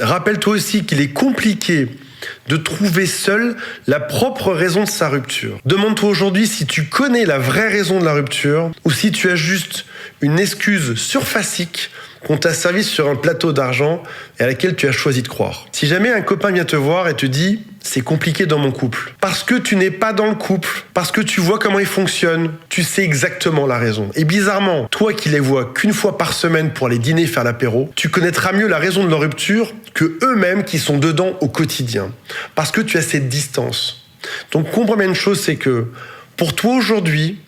Rappelle-toi aussi qu'il est compliqué de trouver seul la propre raison de sa rupture. Demande-toi aujourd'hui si tu connais la vraie raison de la rupture ou si tu as juste une excuse surfacique qu'on t'a servi sur un plateau d'argent et à laquelle tu as choisi de croire. Si jamais un copain vient te voir et te dit « c'est compliqué dans mon couple », parce que tu n'es pas dans le couple, parce que tu vois comment il fonctionne, tu sais exactement la raison. Et bizarrement, toi qui les vois qu'une fois par semaine pour aller dîner faire l'apéro, tu connaîtras mieux la raison de leur rupture que eux-mêmes qui sont dedans au quotidien. Parce que tu as cette distance. Donc comprends bien une chose, c'est que pour toi aujourd'hui,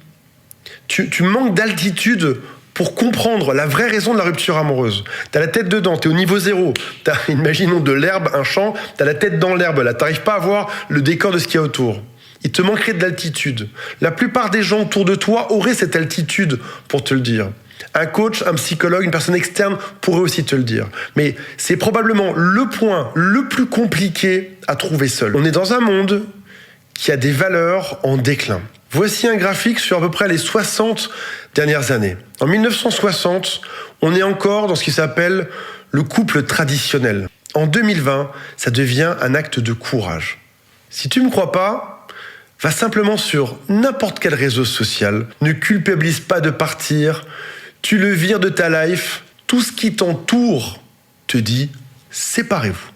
tu manques d'altitude pour comprendre la vraie raison de la rupture amoureuse. T'as la tête dedans, t'es au niveau zéro. T'as, imaginons de l'herbe, un champ, t'as la tête dans l'herbe, là, t'arrives pas à voir le décor de ce qu'il y a autour. Il te manquerait de l'altitude. La plupart des gens autour de toi auraient cette altitude pour te le dire. Un coach, un psychologue, une personne externe pourrait aussi te le dire. Mais c'est probablement le point le plus compliqué à trouver seul. On est dans un monde qui a des valeurs en déclin. Voici un graphique sur à peu près les 60 dernières années. En 1960, on est encore dans ce qui s'appelle le couple traditionnel. En 2020, ça devient un acte de courage. Si tu ne me crois pas, va simplement sur n'importe quel réseau social. Ne culpabilise pas de partir. Tu le vires de ta life. Tout ce qui t'entoure te dit séparez-vous.